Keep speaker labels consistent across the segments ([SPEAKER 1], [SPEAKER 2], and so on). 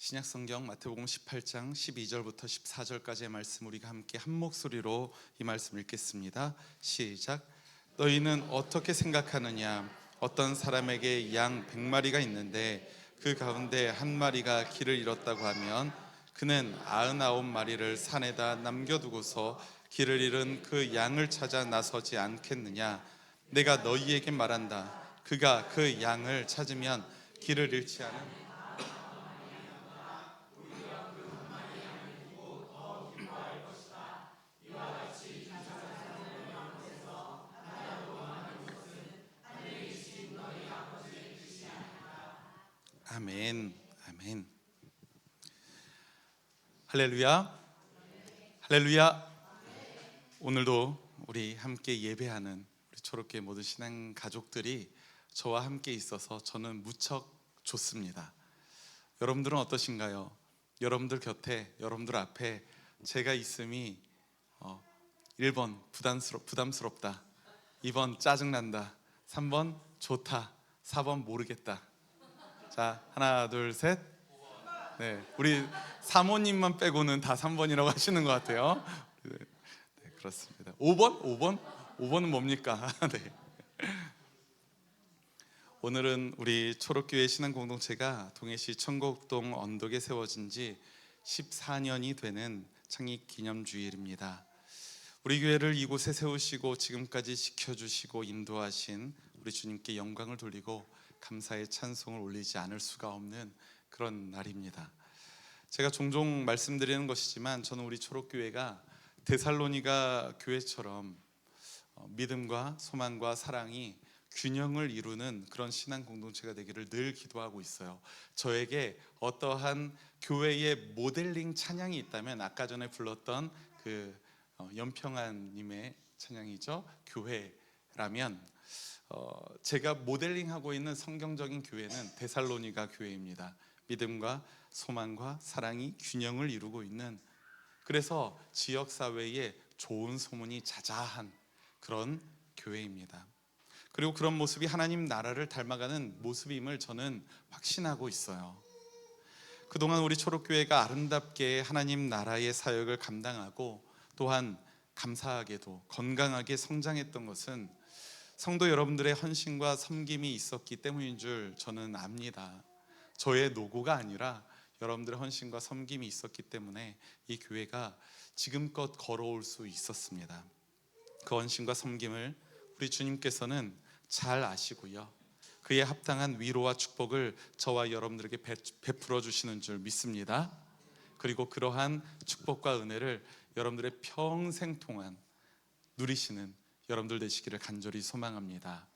[SPEAKER 1] 신약성경 마태복음 18장 12절부터 14절까지의 말씀 우리가 함께 한 목소리로 이 말씀 읽겠습니다. 시작. 너희는 어떻게 생각하느냐? 어떤 사람에게 양 100마리가 있는데 그 가운데 한 마리가 길을 잃었다고 하면 그는 99마리를 산에다 남겨두고서 길을 잃은 그 양을 찾아 나서지 않겠느냐? 내가 너희에게 말한다. 그가 그 양을 찾으면 길을 잃지 않은 아멘, 아멘. 할렐루야, 할렐루야. 오늘도 우리 함께 예배하는 우리 초록교회 모든 신앙 가족들이 저와 함께 있어서 저는 무척 좋습니다. 여러분들은 어떠신가요? 여러분들 곁에, 여러분들 앞에 제가 있음이 1번 부담스럽다, 2번 짜증난다, 3번 좋다, 4번 모르겠다. 자, 하나, 둘, 셋. 네, 우리 사모님만 빼고는 다 3번이라고 하시는 것 같아요. 네, 그렇습니다. 5번? 5번은 뭡니까? 네. 오늘은 우리 초록교회 신앙공동체가 동해시 청곡동 언덕에 세워진 지 14년이 되는 창립기념주일입니다. 우리 교회를 이곳에 세우시고 지금까지 지켜주시고 인도하신 우리 주님께 영광을 돌리고 감사의 찬송을 올리지 않을 수가 없는 그런 날입니다. 제가 종종 말씀드리는 것이지만 저는 우리 초록교회가 데살로니가 교회처럼 믿음과 소망과 사랑이 균형을 이루는 그런 신앙 공동체가 되기를 늘 기도하고 있어요. 저에게 어떠한 교회의 모델링 찬양이 있다면 아까 전에 불렀던 그 연평안님의 찬양이죠. 교회라면 제가 모델링하고 있는 성경적인 교회는 데살로니가 교회입니다. 믿음과 소망과 사랑이 균형을 이루고 있는, 그래서 지역사회에 좋은 소문이 자자한 그런 교회입니다. 그리고 그런 모습이 하나님 나라를 닮아가는 모습임을 저는 확신하고 있어요. 그동안 우리 초록교회가 아름답게 하나님 나라의 사역을 감당하고 또한 감사하게도 건강하게 성장했던 것은 성도 여러분들의 헌신과 섬김이 있었기 때문인 줄 저는 압니다. 저의 노고가 아니라 여러분들의 헌신과 섬김이 있었기 때문에 이 교회가 지금껏 걸어올 수 있었습니다. 그 헌신과 섬김을 우리 주님께서는 잘 아시고요, 그에 합당한 위로와 축복을 저와 여러분들에게 베풀어 주시는 줄 믿습니다. 그리고 그러한 축복과 은혜를 여러분들의 평생 동안 누리시는 여러분들 되시기를 간절히 소망합니다.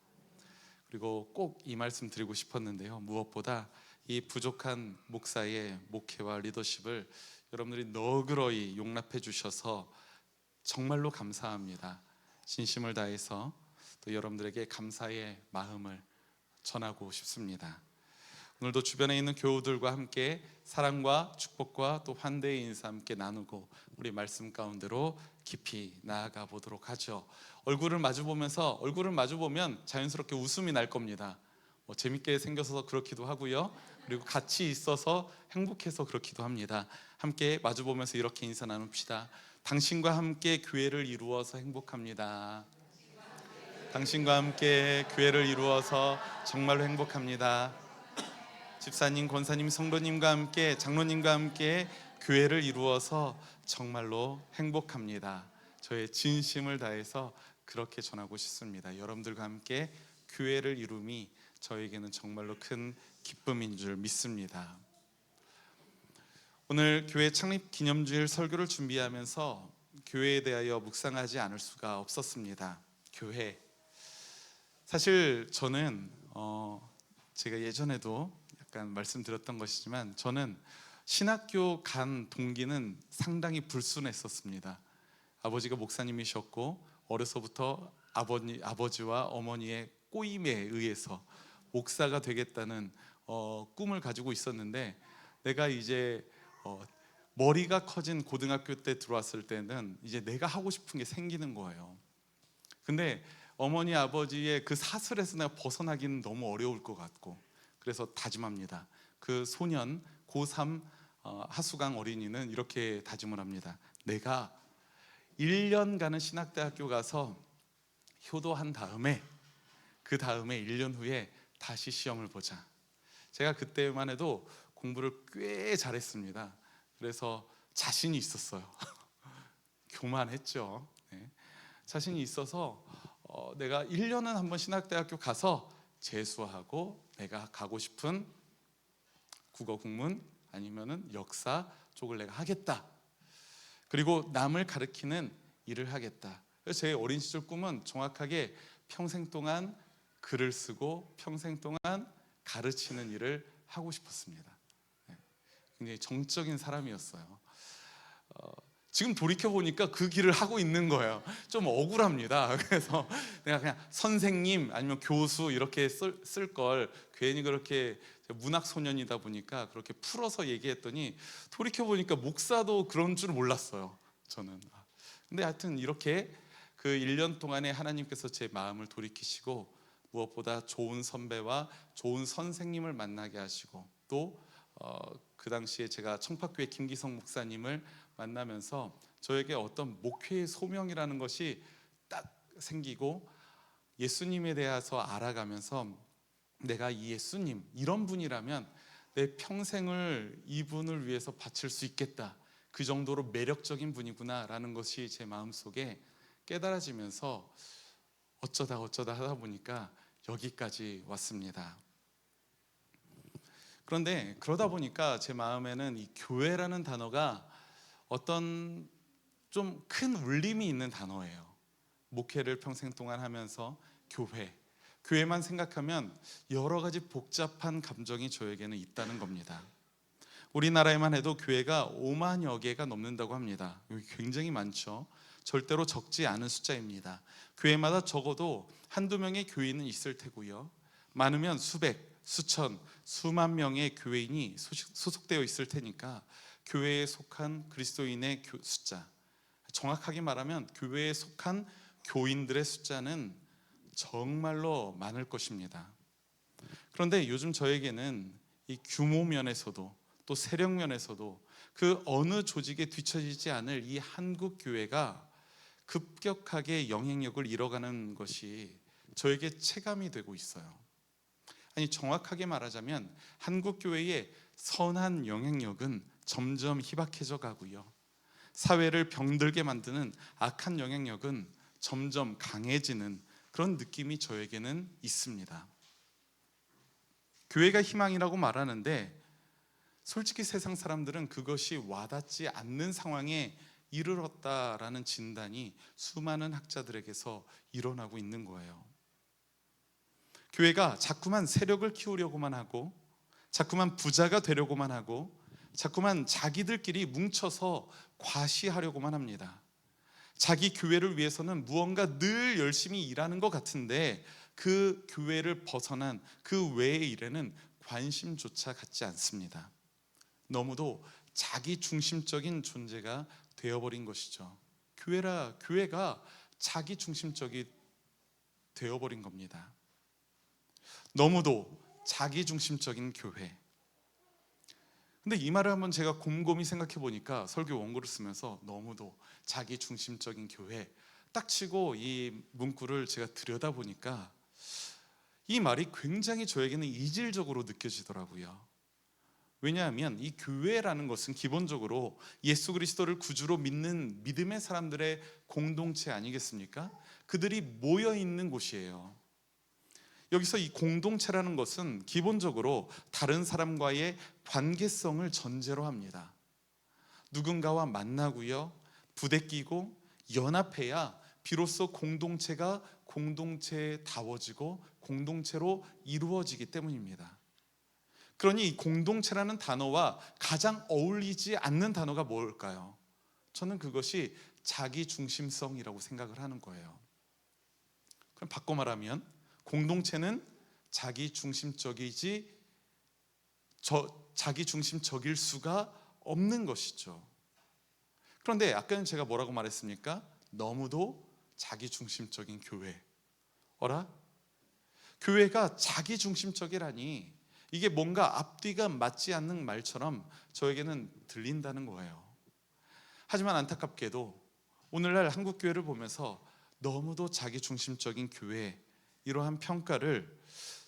[SPEAKER 1] 그리고 꼭 이 말씀 드리고 싶었는데요, 무엇보다 이 부족한 목사의 목회와 리더십을 여러분들이 너그러이 용납해 주셔서 정말로 감사합니다. 진심을 다해서 또 여러분들에게 감사의 마음을 전하고 싶습니다. 오늘도 주변에 있는 교우들과 함께 사랑과 축복과 또 환대의 인사 함께 나누고 우리 말씀 가운데로 깊이 나아가 보도록 하죠. 얼굴을 마주보면 자연스럽게 웃음이 날 겁니다. 재밌게 생겨서 그렇기도 하고요, 그리고 같이 있어서 행복해서 그렇기도 합니다. 함께 마주보면서 이렇게 인사 나눕시다. 당신과 함께 교회를 이루어서 행복합니다. 당신과 함께 교회를 이루어서 정말로 행복합니다. 집사님, 권사님, 성도님과 함께, 장로님과 함께 교회를 이루어서 정말로 행복합니다. 저의 진심을 다해서 그렇게 전하고 싶습니다. 여러분들과 함께 교회를 이룸이 저에게는 정말로 큰 기쁨인 줄 믿습니다. 오늘 교회 창립 기념주일 설교를 준비하면서 교회에 대하여 묵상하지 않을 수가 없었습니다. 교회, 사실 저는 제가 예전에도 약간 말씀드렸던 것이지만 저는 신학교 간 동기는 상당히 불순했었습니다. 아버지가 목사님이셨고 어려서부터 아버지와 어머니의 꼬임에 의해서 목사가 되겠다는 꿈을 가지고 있었는데, 내가 이제 머리가 커진 고등학교 때 들어왔을 때는 이제 내가 하고 싶은 게 생기는 거예요. 근데 어머니 아버지의 그 사슬에서 내가 벗어나기는 너무 어려울 것 같고, 그래서 다짐합니다. 그 소년 고3 하수강 어린이는 이렇게 다짐을 합니다. 내가 1년간은 신학대학교 가서 효도한 다음에 그 다음에 1년 후에 다시 시험을 보자. 제가 그때만 해도 공부를 꽤 잘했습니다. 그래서 자신이 있었어요. 교만했죠. 네. 자신이 있어서 내가 1년은 한번 신학대학교 가서 재수하고 내가 가고 싶은 국어 국문 아니면은 역사 쪽을 내가 하겠다. 그리고 남을 가르치는 일을 하겠다. 그래서 제 어린 시절 꿈은 정확하게 평생 동안 글을 쓰고 평생 동안 가르치는 일을 하고 싶었습니다. 네. 굉장히 정적인 사람이었어요. 지금 돌이켜 보니까 그 길을 하고 있는 거예요. 좀 억울합니다. 그래서 내가 그냥 선생님 아니면 교수 이렇게 쓸 걸 괜히 그렇게 문학 소년이다 보니까 그렇게 풀어서 얘기했더니 돌이켜 보니까 목사도 그런 줄 몰랐어요. 저는. 근데 하여튼 이렇게 그 1년 동안에 하나님께서 제 마음을 돌이키시고 무엇보다 좋은 선배와 좋은 선생님을 만나게 하시고 또 그 당시에 제가 청파교회 김기성 목사님을 만나면서 저에게 어떤 목회의 소명이라는 것이 딱 생기고 예수님에 대해서 알아가면서 내가 이 예수님 이런 분이라면 내 평생을 이분을 위해서 바칠 수 있겠다. 그 정도로 매력적인 분이구나라는 것이 제 마음속에 깨달아지면서 어쩌다 하다 보니까 여기까지 왔습니다. 그런데 그러다 보니까 제 마음에는 이 교회라는 단어가 어떤 좀 큰 울림이 있는 단어예요. 목회를 평생 동안 하면서 교회만 생각하면 여러 가지 복잡한 감정이 저에게는 있다는 겁니다. 우리나라에만 해도 교회가 5만여 개가 넘는다고 합니다. 여기 굉장히 많죠. 절대로 적지 않은 숫자입니다. 교회마다 적어도 한두 명의 교인은 있을 테고요. 많으면 수백, 수천, 수만 명의 교회인이 소속되어 있을 테니까 교회에 속한 그리스도인의 숫자, 정확하게 말하면 교회에 속한 교인들의 숫자는 정말로 많을 것입니다. 그런데 요즘 저에게는 이 규모 면에서도 또 세력 면에서도 그 어느 조직에 뒤처지지 않을 이 한국 교회가 급격하게 영향력을 잃어가는 것이 저에게 체감이 되고 있어요. 아니 정확하게 말하자면 한국 교회의 선한 영향력은 점점 희박해져 가고요. 사회를 병들게 만드는 악한 영향력은 점점 강해지는 그런 느낌이 저에게는 있습니다. 교회가 희망이라고 말하는데 솔직히 세상 사람들은 그것이 와닿지 않는 상황에 이르렀다라는 진단이 수많은 학자들에게서 일어나고 있는 거예요. 교회가 자꾸만 세력을 키우려고만 하고 자꾸만 부자가 되려고만 하고 자꾸만 자기들끼리 뭉쳐서 과시하려고만 합니다. 자기 교회를 위해서는 무언가 늘 열심히 일하는 것 같은데 그 교회를 벗어난 그 외의 일에는 관심조차 갖지 않습니다. 너무도 자기 중심적인 존재가 되어버린 것이죠. 교회가 자기 중심적이 되어버린 겁니다. 너무도 자기 중심적인 교회. 근데 이 말을 한번 제가 곰곰이 생각해 보니까 설교 원고를 쓰면서 너무도 자기 중심적인 교회 딱 치고 이 문구를 제가 들여다 보니까 이 말이 굉장히 저에게는 이질적으로 느껴지더라고요. 왜냐하면 이 교회라는 것은 기본적으로 예수 그리스도를 구주로 믿는 믿음의 사람들의 공동체 아니겠습니까? 그들이 모여 있는 곳이에요. 여기서 이 공동체라는 것은 기본적으로 다른 사람과의 관계성을 전제로 합니다. 누군가와 만나고요, 부대끼고 연합해야 비로소 공동체가 공동체다워지고 공동체로 이루어지기 때문입니다. 그러니 이 공동체라는 단어와 가장 어울리지 않는 단어가 뭘까요? 저는 그것이 자기중심성이라고 생각을 하는 거예요. 그럼 바꿔 말하면 공동체는 자기중심적일 수가 없는 것이죠. 그런데 아까는 제가 뭐라고 말했습니까? 너무도 자기중심적인 교회. 어라? 교회가 자기중심적이라니 이게 뭔가 앞뒤가 맞지 않는 말처럼 저에게는 들린다는 거예요. 하지만 안타깝게도 오늘날 한국교회를 보면서 너무도 자기중심적인 교회, 이러한 평가를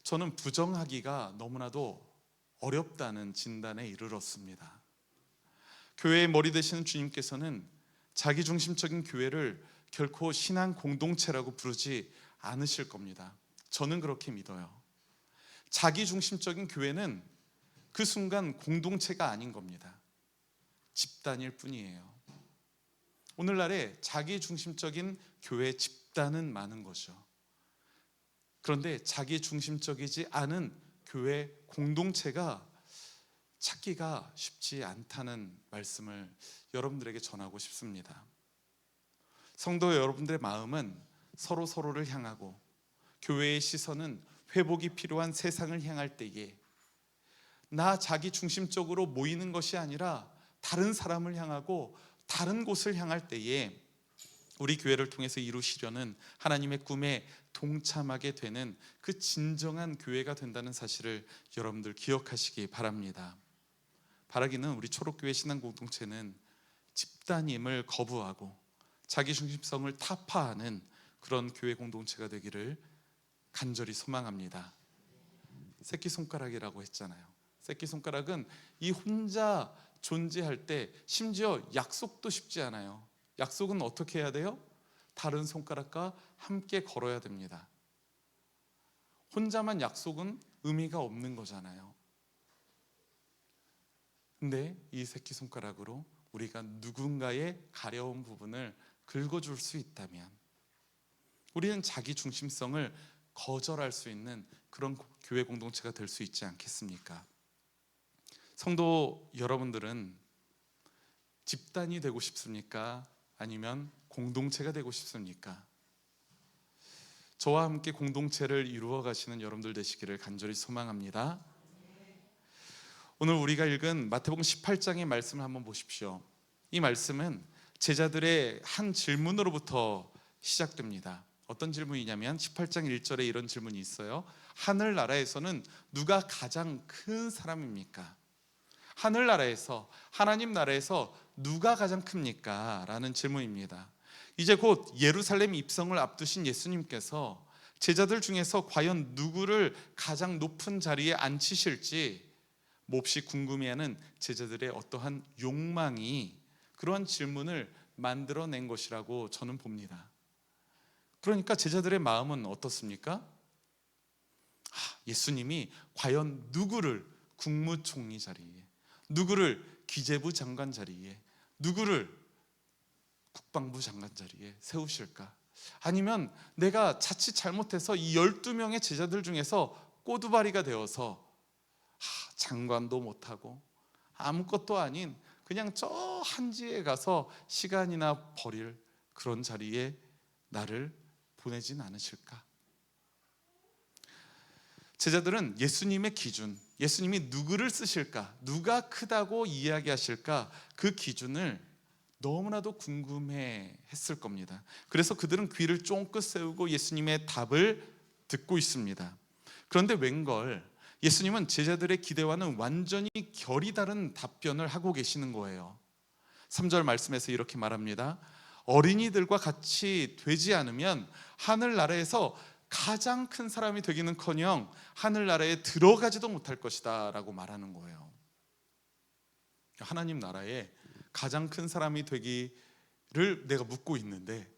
[SPEAKER 1] 저는 부정하기가 너무나도 어렵다는 진단에 이르렀습니다. 교회의 머리 되시는 주님께서는 자기중심적인 교회를 결코 신앙 공동체라고 부르지 않으실 겁니다. 저는 그렇게 믿어요. 자기중심적인 교회는 그 순간 공동체가 아닌 겁니다. 집단일 뿐이에요. 오늘날에 자기중심적인 교회 집단은 많은 거죠. 그런데 자기중심적이지 않은 교회 공동체가 찾기가 쉽지 않다는 말씀을 여러분들에게 전하고 싶습니다. 성도 여러분들의 마음은 서로를 향하고 교회의 시선은 회복이 필요한 세상을 향할 때에 나 자기중심적으로 모이는 것이 아니라 다른 사람을 향하고 다른 곳을 향할 때에 우리 교회를 통해서 이루시려는 하나님의 꿈에 동참하게 되는 그 진정한 교회가 된다는 사실을 여러분들 기억하시기 바랍니다. 바라기는 우리 초록교회 신앙공동체는 집단임을 거부하고 자기중심성을 타파하는 그런 교회 공동체가 되기를 간절히 소망합니다. 새끼손가락이라고 했잖아요. 새끼손가락은 이 혼자 존재할 때 심지어 약속도 쉽지 않아요. 약속은 어떻게 해야 돼요? 다른 손가락과 함께 걸어야 됩니다. 혼자만 약속은 의미가 없는 거잖아요. 근데 이 새끼손가락으로 우리가 누군가의 가려운 부분을 긁어줄 수 있다면 우리는 자기 중심성을 거절할 수 있는 그런 교회 공동체가 될 수 있지 않겠습니까? 성도 여러분들은 집단이 되고 싶습니까? 아니면 공동체가 되고 싶습니까? 저와 함께 공동체를 이루어 가시는 여러분들 되시기를 간절히 소망합니다. 오늘 우리가 읽은 마태복음 18장의 말씀을 한번 보십시오. 이 말씀은 제자들의 한 질문으로부터 시작됩니다. 어떤 질문이냐면 18장 1절에 이런 질문이 있어요. 하늘나라에서는 누가 가장 큰 사람입니까? 하늘나라에서, 하나님 나라에서 누가 가장 큽니까? 라는 질문입니다. 이제 곧 예루살렘 입성을 앞두신 예수님께서 제자들 중에서 과연 누구를 가장 높은 자리에 앉히실지 몹시 궁금해하는 제자들의 어떠한 욕망이 그러한 질문을 만들어낸 것이라고 저는 봅니다. 그러니까 제자들의 마음은 어떻습니까? 예수님이 과연 누구를 국무총리 자리에, 누구를 기재부 장관 자리에, 누구를 국방부 장관 자리에 세우실까? 아니면 내가 자칫 잘못해서 이 12명의 제자들 중에서 꼬두바리가 되어서 장관도 못하고 아무것도 아닌 그냥 저 한지에 가서 시간이나 버릴 그런 자리에 나를 보내진 않으실까? 제자들은 예수님의 기준, 예수님이 누구를 쓰실까, 누가 크다고 이야기하실까, 그 기준을 너무나도 궁금해 했을 겁니다. 그래서 그들은 귀를 쫑긋 세우고 예수님의 답을 듣고 있습니다. 그런데 웬걸 예수님은 제자들의 기대와는 완전히 결이 다른 답변을 하고 계시는 거예요. 3절 말씀에서 이렇게 말합니다. 어린이들과 같이 되지 않으면 하늘나라에서 가장 큰 사람이 되기는커녕 하늘나라에 들어가지도 못할 것이다 라고 말하는 거예요. 하나님 나라에 가장 큰 사람이 되기를 내가 묻고 있는데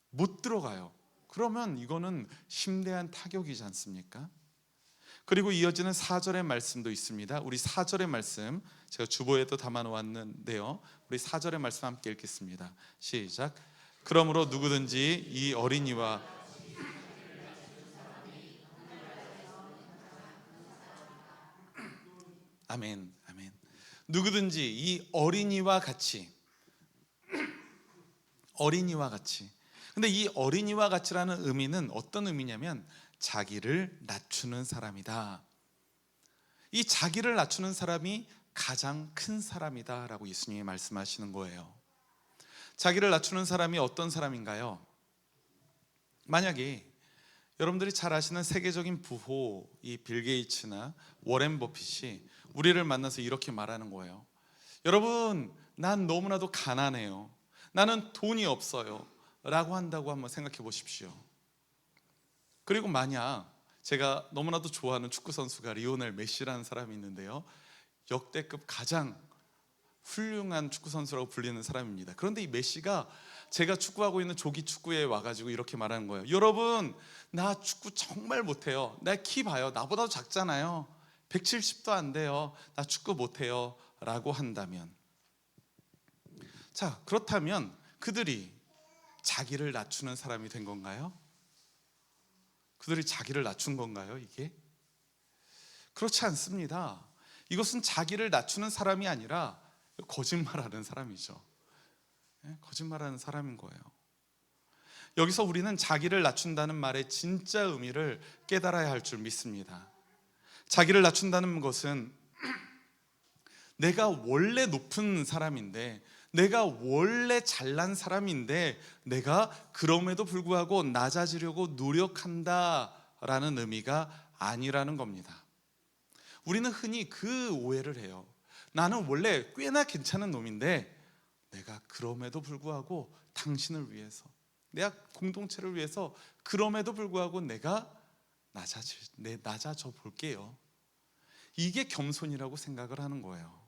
[SPEAKER 1] 못 들어가요. 그러면 이거는 심대한 타격이지 않습니까? 그리고 이어지는 4절의 말씀도 있습니다. 우리 4절의 말씀 제가 주보에도 담아 놓았는데요, 우리 4절의 말씀 함께 읽겠습니다. 시작. 그러므로 누구든지 이 어린이와 아멘, 아멘. 누구든지 이 어린이와 같이, 어린이와 같이. 근데 이 어린이와 같이라는 의미는 어떤 의미냐면 자기를 낮추는 사람이다. 이 자기를 낮추는 사람이 가장 큰 사람이다 라고 예수님이 말씀하시는 거예요. 자기를 낮추는 사람이 어떤 사람인가요? 만약에 여러분들이 잘 아시는 세계적인 부호 이 빌 게이츠나 워렌 버핏이 우리를 만나서 이렇게 말하는 거예요. 여러분, 난 너무나도 가난해요. 나는 돈이 없어요. 라고 한다고 한번 생각해 보십시오. 그리고 만약 제가 너무나도 좋아하는 축구 선수가 리오넬 메시라는 사람이 있는데요, 역대급 가장 훌륭한 축구 선수라고 불리는 사람입니다. 그런데 이 메시가 제가 축구하고 있는 조기 축구에 와가지고 이렇게 말하는 거예요. 여러분, 나 축구 정말 못해요. 내 키 봐요. 나보다도 작잖아요. 170도 안 돼요. 나 축구 못해요. 라고 한다면, 자, 그렇다면 그들이 자기를 낮추는 사람이 된 건가요? 그들이 자기를 낮춘 건가요, 이게? 그렇지 않습니다. 이것은 자기를 낮추는 사람이 아니라 거짓말하는 사람이죠. 거짓말하는 사람인 거예요. 여기서 우리는 자기를 낮춘다는 말의 진짜 의미를 깨달아야 할 줄 믿습니다. 자기를 낮춘다는 것은 내가 원래 높은 사람인데, 내가 원래 잘난 사람인데 내가 그럼에도 불구하고 낮아지려고 노력한다라는 의미가 아니라는 겁니다. 우리는 흔히 그 오해를 해요. 나는 원래 꽤나 괜찮은 놈인데 내가 그럼에도 불구하고 당신을 위해서, 내가 공동체를 위해서 그럼에도 불구하고 내가 낮아져 볼게요. 이게 겸손이라고 생각을 하는 거예요.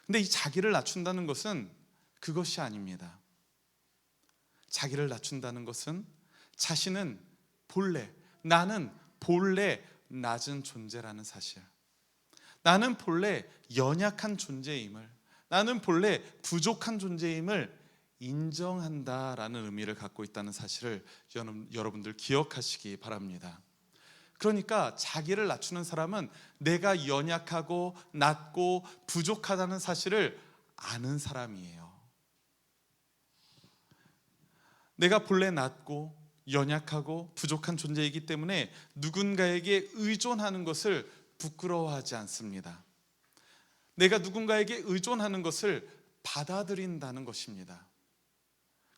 [SPEAKER 1] 근데 이 자기를 낮춘다는 것은 그것이 아닙니다. 자기를 낮춘다는 것은 나는 본래 낮은 존재라는 사실, 나는 본래 연약한 존재임을, 나는 본래 부족한 존재임을 인정한다라는 의미를 갖고 있다는 사실을 여러분들 기억하시기 바랍니다. 그러니까 자기를 낮추는 사람은 내가 연약하고 낮고 부족하다는 사실을 아는 사람이에요. 내가 본래 낮고 연약하고 부족한 존재이기 때문에 누군가에게 의존하는 것을 부끄러워하지 않습니다. 내가 누군가에게 의존하는 것을 받아들인다는 것입니다.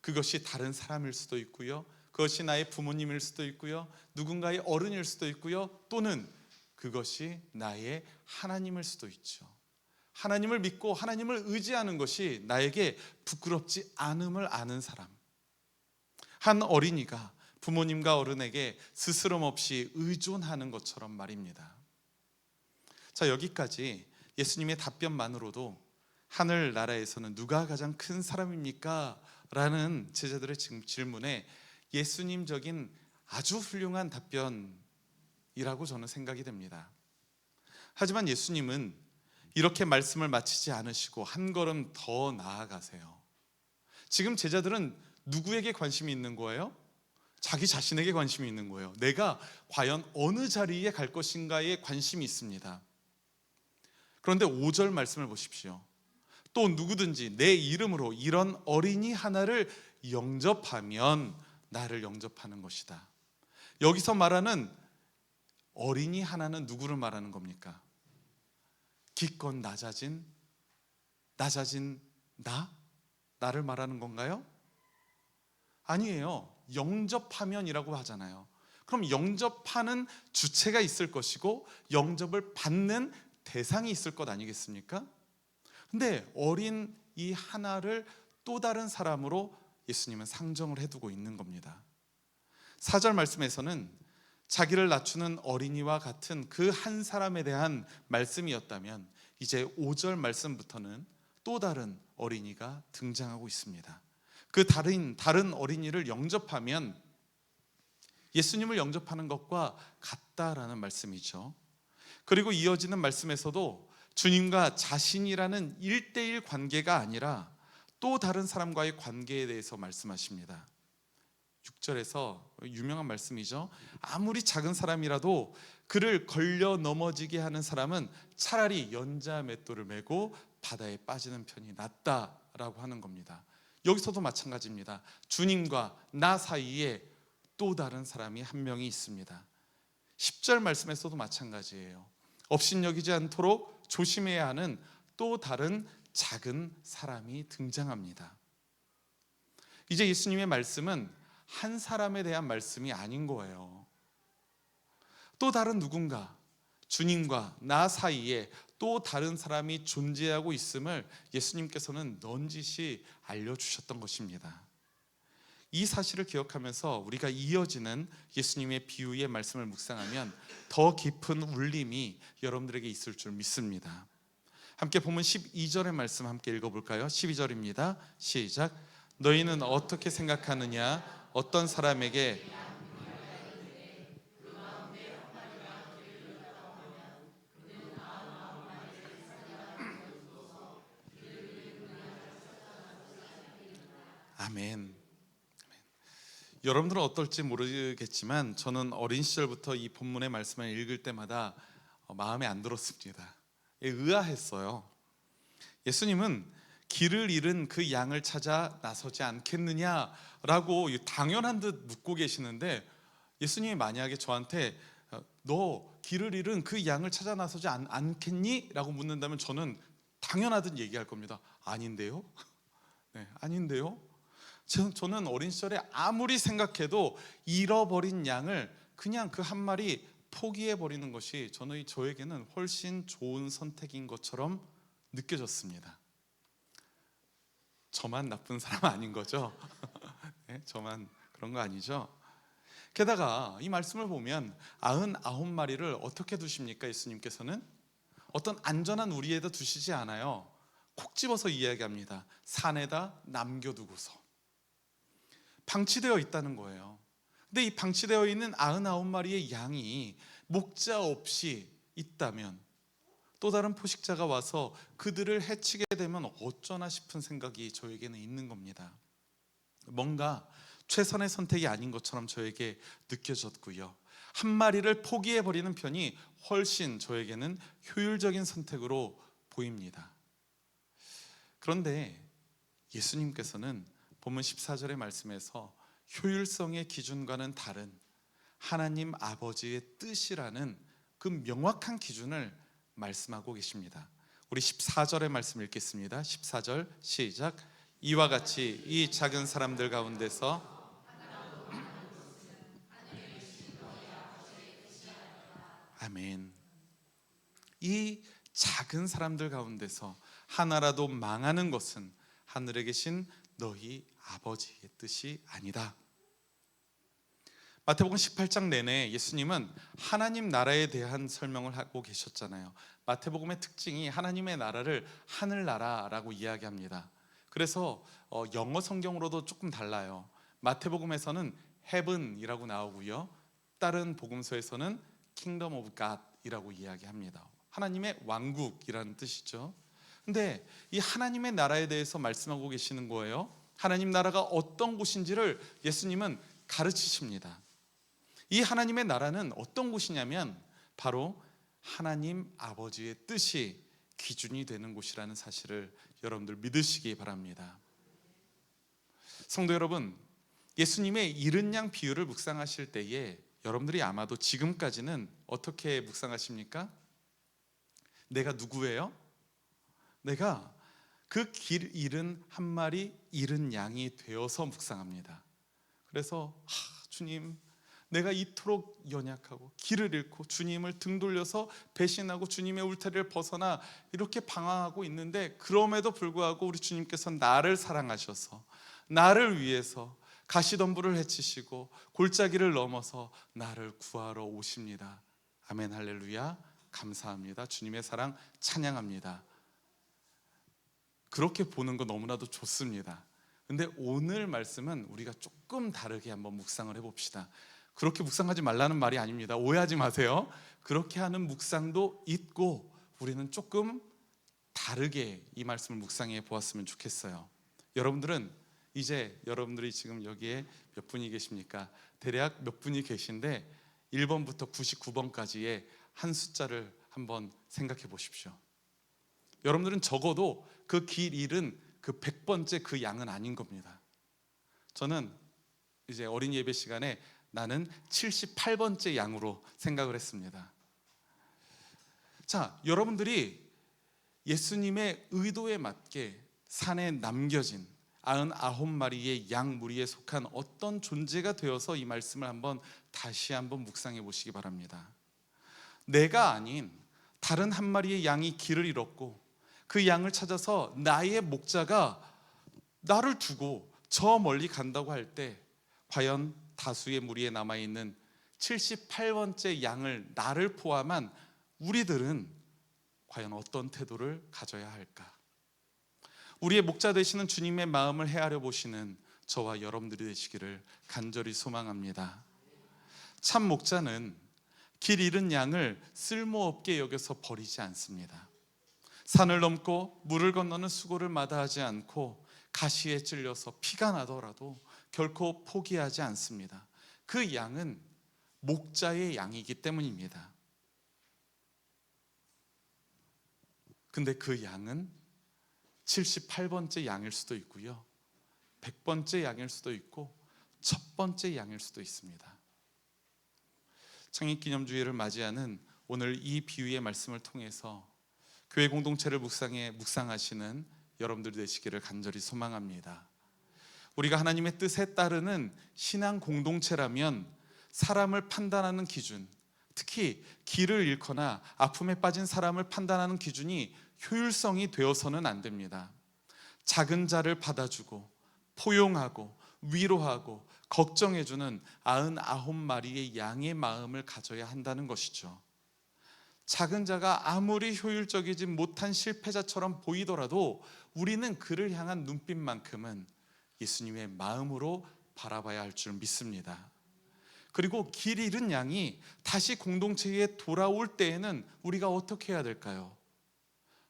[SPEAKER 1] 그것이 다른 사람일 수도 있고요, 그것이 나의 부모님일 수도 있고요, 누군가의 어른일 수도 있고요, 또는 그것이 나의 하나님일 수도 있죠. 하나님을 믿고 하나님을 의지하는 것이 나에게 부끄럽지 않음을 아는 사람. 한 어린이가 부모님과 어른에게 스스럼 없이 의존하는 것처럼 말입니다. 자, 여기까지 예수님의 답변만으로도 하늘나라에서는 누가 가장 큰 사람입니까? 라는 제자들의 질문에 예수님적인 아주 훌륭한 답변이라고 저는 생각이 됩니다. 하지만 예수님은 이렇게 말씀을 마치지 않으시고 한 걸음 더 나아가세요. 지금 제자들은 누구에게 관심이 있는 거예요? 자기 자신에게 관심이 있는 거예요. 내가 과연 어느 자리에 갈 것인가에 관심이 있습니다. 그런데 5절 말씀을 보십시오. 또 누구든지 내 이름으로 이런 어린이 하나를 영접하면 나를 영접하는 것이다. 여기서 말하는 어린이 하나는 누구를 말하는 겁니까? 기껏 낮아진 나를 말하는 건가요? 아니에요. 영접하면이라고 하잖아요. 그럼 영접하는 주체가 있을 것이고 영접을 받는 대상이 있을 것 아니겠습니까? 근데 어린 이 하나를 또 다른 사람으로 예수님은 상정을 해두고 있는 겁니다. 4절 말씀에서는 자기를 낮추는 어린이와 같은 그 한 사람에 대한 말씀이었다면, 이제 5절 말씀부터는 또 다른 어린이가 등장하고 있습니다. 그 다른 어린이를 영접하면 예수님을 영접하는 것과 같다라는 말씀이죠. 그리고 이어지는 말씀에서도 주님과 자신이라는 1대1 관계가 아니라 또 다른 사람과의 관계에 대해서 말씀하십니다. 6절에서 유명한 말씀이죠. 아무리 작은 사람이라도 그를 걸려 넘어지게 하는 사람은 차라리 연자 맷돌을 메고 바다에 빠지는 편이 낫다라고 하는 겁니다. 여기서도 마찬가지입니다. 주님과 나 사이에 또 다른 사람이 한 명이 있습니다. 10절 말씀에서도 마찬가지예요. 업신여기지 않도록 조심해야 하는 또 다른 작은 사람이 등장합니다. 이제 예수님의 말씀은 한 사람에 대한 말씀이 아닌 거예요. 또 다른 누군가, 주님과 나 사이에 또 다른 사람이 존재하고 있음을 예수님께서는 넌지시 알려주셨던 것입니다. 이 사실을 기억하면서 우리가 이어지는 예수님의 비유의 말씀을 묵상하면 더 깊은 울림이 여러분들에게 있을 줄 믿습니다. 함께 보면 12절의 말씀 함께 읽어볼까요? 12절입니다. 시작. 너희는 어떻게 생각하느냐? 어떤 사람에게 아멘. 여러분들은 어떨지 모르겠지만 저는 어린 시절부터 이 본문의 말씀을 읽을 때마다 마음에 안 들었습니다. 의아했어요. 예수님은 길을 잃은 그 양을 찾아 나서지 않겠느냐라고 당연한 듯 묻고 계시는데, 예수님이 만약에 저한테 너 길을 잃은 그 양을 찾아 나서지 않겠니? 라고 묻는다면 저는 당연하듯 얘기할 겁니다. 아닌데요? 네, 아닌데요? 저는 어린 시절에 아무리 생각해도 잃어버린 양을 그냥 그 한 마리 포기해버리는 것이 저에게는 훨씬 좋은 선택인 것처럼 느껴졌습니다. 저만 나쁜 사람 아닌 거죠? 네, 저만 그런 거 아니죠? 게다가 이 말씀을 보면 99마리를 어떻게 두십니까? 예수님께서는 어떤 안전한 우리에다 두시지 않아요. 콕 집어서 이야기합니다. 산에다 남겨두고서 방치되어 있다는 거예요. 근데 이 방치되어 있는 99마리의 양이 목자 없이 있다면 또 다른 포식자가 와서 그들을 해치게 되면 어쩌나 싶은 생각이 저에게는 있는 겁니다. 뭔가 최선의 선택이 아닌 것처럼 저에게 느껴졌고요. 한 마리를 포기해버리는 편이 훨씬 저에게는 효율적인 선택으로 보입니다. 그런데 예수님께서는 본문 14절의 말씀에서 효율성의 기준과는 다른 하나님 아버지의 뜻이라는 그 명확한 기준을 말씀하고 계십니다. 우리 14절의 말씀 읽겠습니다. 14절 시작. 이와 같이 이 작은 사람들 가운데서 아멘. 이 작은 사람들 가운데서 하나라도 망하는 것은 하늘에 계신 너희 아버지의 뜻이 아니다. 마태복음 18장 내내 예수님은 하나님 나라에 대한 설명을 하고 계셨잖아요. 마태복음의 특징이 하나님의 나라를 하늘나라라고 이야기합니다. 그래서 영어 성경으로도 조금 달라요. 마태복음에서는 heaven이라고 나오고요, 다른 복음서에서는 kingdom of God이라고 이야기합니다. 하나님의 왕국이라는 뜻이죠. 근데 이 하나님의 나라에 대해서 말씀하고 계시는 거예요. 하나님 나라가 어떤 곳인지를 예수님은 가르치십니다. 이 하나님의 나라는 어떤 곳이냐면 바로 하나님 아버지의 뜻이 기준이 되는 곳이라는 사실을 여러분들 믿으시기 바랍니다. 성도 여러분, 예수님의 잃은 양 비유를 묵상하실 때에 여러분들이 아마도 지금까지는 어떻게 묵상하십니까? 내가 누구예요? 내가 그 길 잃은 한 마리 잃은 양이 되어서 묵상합니다. 그래서 주님, 내가 이토록 연약하고 길을 잃고 주님을 등 돌려서 배신하고 주님의 울타리를 벗어나 이렇게 방황하고 있는데, 그럼에도 불구하고 우리 주님께서 나를 사랑하셔서 나를 위해서 가시덤불을 헤치시고 골짜기를 넘어서 나를 구하러 오십니다. 아멘, 할렐루야. 감사합니다. 주님의 사랑 찬양합니다. 그렇게 보는 거 너무나도 좋습니다. 근데 오늘 말씀은 우리가 조금 다르게 한번 묵상을 해봅시다. 그렇게 묵상하지 말라는 말이 아닙니다. 오해하지 마세요. 그렇게 하는 묵상도 있고 우리는 조금 다르게 이 말씀을 묵상해 보았으면 좋겠어요. 여러분들은 이제 여러분들이 지금 여기에 몇 분이 계십니까? 대략 몇 분이 계신데 1번부터 99번까지의 한 숫자를 한번 생각해 보십시오. 여러분들은 적어도 그 길 잃은 그 100번째 그 양은 아닌 겁니다. 저는 이제 어린 예배 시간에 나는 78번째 양으로 생각을 했습니다. 자, 여러분들이 예수님의 의도에 맞게 산에 남겨진 99마리의 양 무리에 속한 어떤 존재가 되어서 이 말씀을 다시 한번 묵상해 보시기 바랍니다. 내가 아닌 다른 한 마리의 양이 길을 잃었고 그 양을 찾아서 나의 목자가 나를 두고 저 멀리 간다고 할 때 과연 다수의 무리에 남아있는 78번째 양을 나를 포함한 우리들은 과연 어떤 태도를 가져야 할까? 우리의 목자 되시는 주님의 마음을 헤아려 보시는 저와 여러분들이 되시기를 간절히 소망합니다. 참 목자는 길 잃은 양을 쓸모없게 여겨서 버리지 않습니다. 산을 넘고 물을 건너는 수고를 마다하지 않고 가시에 찔려서 피가 나더라도 결코 포기하지 않습니다. 그 양은 목자의 양이기 때문입니다. 근데 그 양은 78번째 양일 수도 있고요, 100번째 양일 수도 있고 첫 번째 양일 수도 있습니다. 창립기념주일을 맞이하는 오늘 이 비유의 말씀을 통해서 교회 공동체를 묵상하시는 여러분들이 되시기를 간절히 소망합니다. 우리가 하나님의 뜻에 따르는 신앙 공동체라면 사람을 판단하는 기준, 특히 길을 잃거나 아픔에 빠진 사람을 판단하는 기준이 효율성이 되어서는 안 됩니다. 작은 자를 받아주고 포용하고 위로하고 걱정해주는 99마리의 양의 마음을 가져야 한다는 것이죠. 작은 자가 아무리 효율적이지 못한 실패자처럼 보이더라도 우리는 그를 향한 눈빛만큼은 예수님의 마음으로 바라봐야 할 줄 믿습니다. 그리고 길 잃은 양이 다시 공동체에 돌아올 때에는 우리가 어떻게 해야 될까요?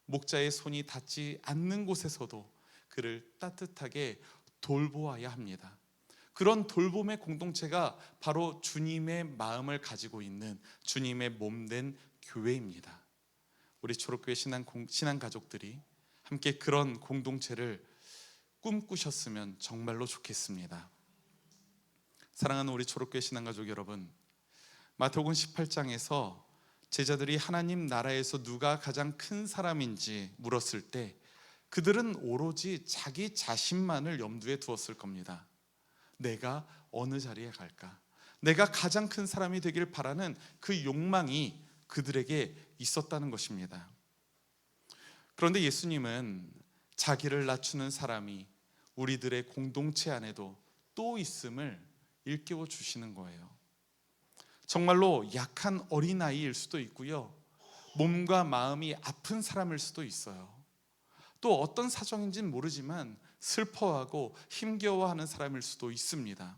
[SPEAKER 1] 목자의 손이 닿지 않는 곳에서도 그를 따뜻하게 돌보아야 합니다. 그런 돌봄의 공동체가 바로 주님의 마음을 가지고 있는 주님의 몸된 교회입니다. 우리 초록교회 신앙 가족들이 함께 그런 공동체를 꿈꾸셨으면 정말로 좋겠습니다. 사랑하는 우리 초록교회 신앙가족 여러분, 마태복음 18장에서 제자들이 하나님 나라에서 누가 가장 큰 사람인지 물었을 때 그들은 오로지 자기 자신만을 염두에 두었을 겁니다. 내가 어느 자리에 갈까? 내가 가장 큰 사람이 되길 바라는 그 욕망이 그들에게 있었다는 것입니다. 그런데 예수님은 자기를 낮추는 사람이 우리들의 공동체 안에도 또 있음을 일깨워 주시는 거예요. 정말로 약한 어린아이일 수도 있고요, 몸과 마음이 아픈 사람일 수도 있어요. 또 어떤 사정인지는 모르지만 슬퍼하고 힘겨워하는 사람일 수도 있습니다.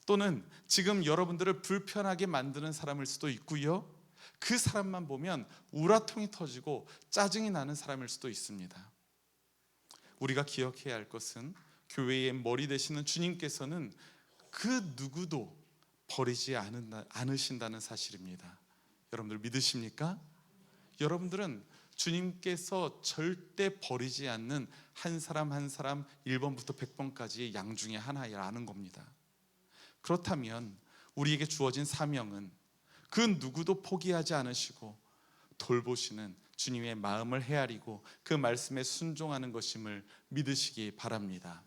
[SPEAKER 1] 또는 지금 여러분들을 불편하게 만드는 사람일 수도 있고요, 그 사람만 보면 우라통이 터지고 짜증이 나는 사람일 수도 있습니다. 우리가 기억해야 할 것은 교회의 머리 되시는 주님께서는 그 누구도 버리지 않으신다는 사실입니다. 여러분들 믿으십니까? 여러분들은 주님께서 절대 버리지 않는 한 사람 한 사람 1번부터 100번까지의 양 중에 하나라는 겁니다. 그렇다면 우리에게 주어진 사명은 그 누구도 포기하지 않으시고 돌보시는 주님의 마음을 헤아리고 그 말씀에 순종하는 것임을 믿으시기 바랍니다.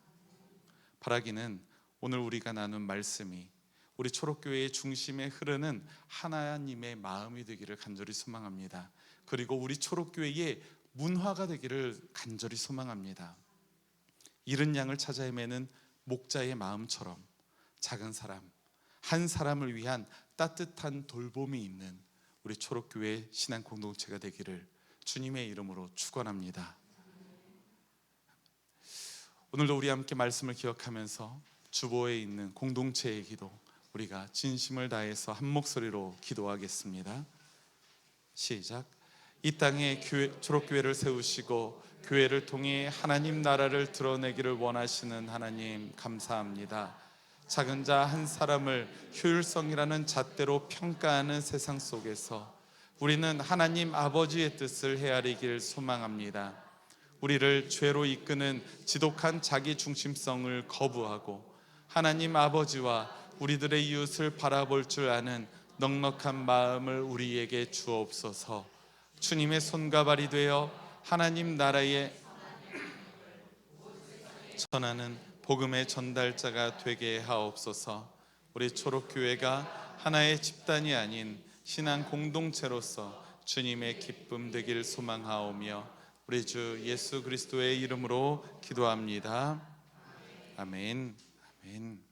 [SPEAKER 1] 바라기는 오늘 우리가 나눈 말씀이 우리 초록교회의 중심에 흐르는 하나님의 마음이 되기를 간절히 소망합니다. 그리고 우리 초록교회의 문화가 되기를 간절히 소망합니다. 잃은 양을 찾아 헤매는 목자의 마음처럼 작은 사람, 한 사람을 위한 따뜻한 돌봄이 있는 우리 초록교회 신앙 공동체가 되기를 주님의 이름으로 축원합니다. 오늘도 우리 함께 말씀을 기억하면서 주보에 있는 공동체의 기도, 우리가 진심을 다해서 한 목소리로 기도하겠습니다. 시작. 이 땅에 초록교회를 세우시고 교회를 통해 하나님 나라를 드러내기를 원하시는 하나님 감사합니다. 작은 자 한 사람을 효율성이라는 잣대로 평가하는 세상 속에서 우리는 하나님 아버지의 뜻을 헤아리길 소망합니다. 우리를 죄로 이끄는 지독한 자기 중심성을 거부하고 하나님 아버지와 우리들의 이웃을 바라볼 줄 아는 넉넉한 마음을 우리에게 주옵소서. 주님의 손과 발이 되어 하나님 나라의 전하는 복음의 전달자가 되게 하옵소서. 우리 초록교회가 하나의 집단이 아닌 신앙 공동체로서 주님의 기쁨 되길 소망하오며 우리 주 예수 그리스도의 이름으로 기도합니다. 아멘. 아멘.